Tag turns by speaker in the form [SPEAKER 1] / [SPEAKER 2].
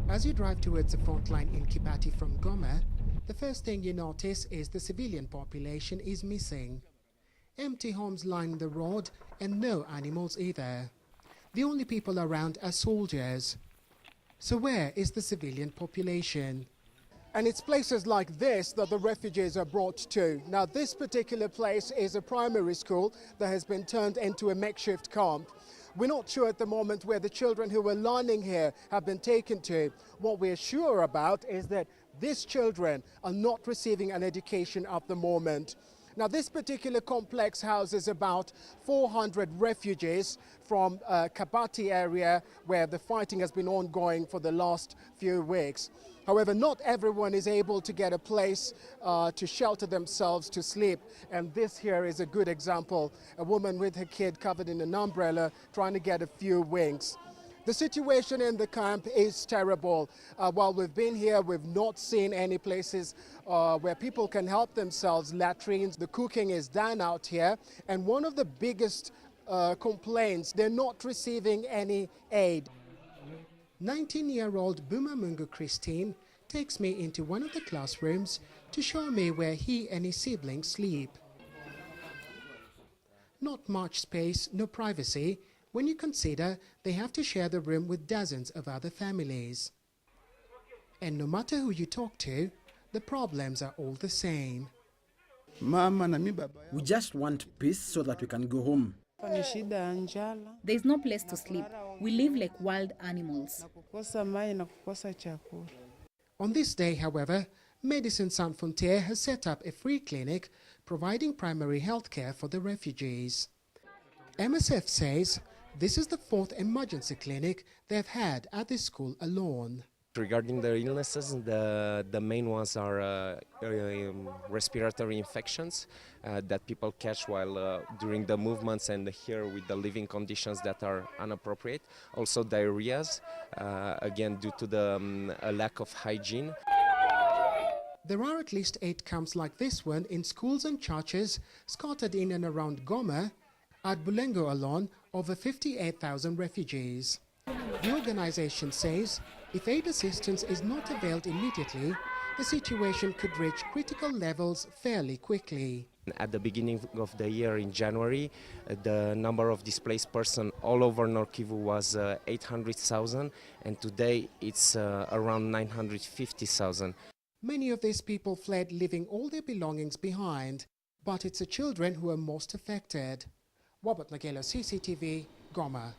[SPEAKER 1] As you drive towards the front line in Kibati from Goma, the first thing you notice is the civilian population is missing. Empty homes line the road and no animals either. The only people around are soldiers. So where is the civilian population? And it's places like this that the refugees are brought to. Now, this particular place is a primary school that has been turned into a makeshift camp. We're not sure at the moment where the children who were learning here have been taken to. What we're sure about is that these children are not receiving an education at the moment. Now, this particular complex houses about 400 refugees from Kibati area where the fighting has been ongoing for the last few weeks. However, not everyone is able to get a place to shelter themselves, to sleep. And this here is a good example. A woman with her kid covered in an umbrella trying to get a few wings. The situation in the camp is terrible. While we've been here, we've not seen any places where people can help themselves, latrines. The cooking is done out here. And one of the biggest complaints, they're not receiving any aid. 19-year-old Bumamungu Christine takes me into one of the classrooms to show me where he and his siblings sleep. Not much space, no privacy, when you consider they have to share the room with dozens of other families. And no matter who you talk to, the problems are all the same.
[SPEAKER 2] We just want peace so that we can go home.
[SPEAKER 3] There is no place to sleep. We live like wild animals.
[SPEAKER 1] On this day, however, Médecins Sans Frontières has set up a free clinic providing primary health care for the refugees. MSF says this is the fourth emergency clinic they've had at this school alone.
[SPEAKER 4] Regarding the illnesses, the main ones are respiratory infections that people catch while during the movements and here with the living conditions that are inappropriate. Also diarrheas, again due to the lack of hygiene.
[SPEAKER 1] There are at least 8 camps like this one in schools and churches scattered in and around Goma. At Bulengo alone, over 58,000 refugees. The organization says if aid assistance is not availed immediately, the situation could reach critical levels fairly quickly.
[SPEAKER 4] At the beginning of the year in January, the number of displaced persons all over North Kivu was 800,000 and today it's around 950,000.
[SPEAKER 1] Many of these people fled leaving all their belongings behind, but it's the children who are most affected. Nagila, CCTV, Goma.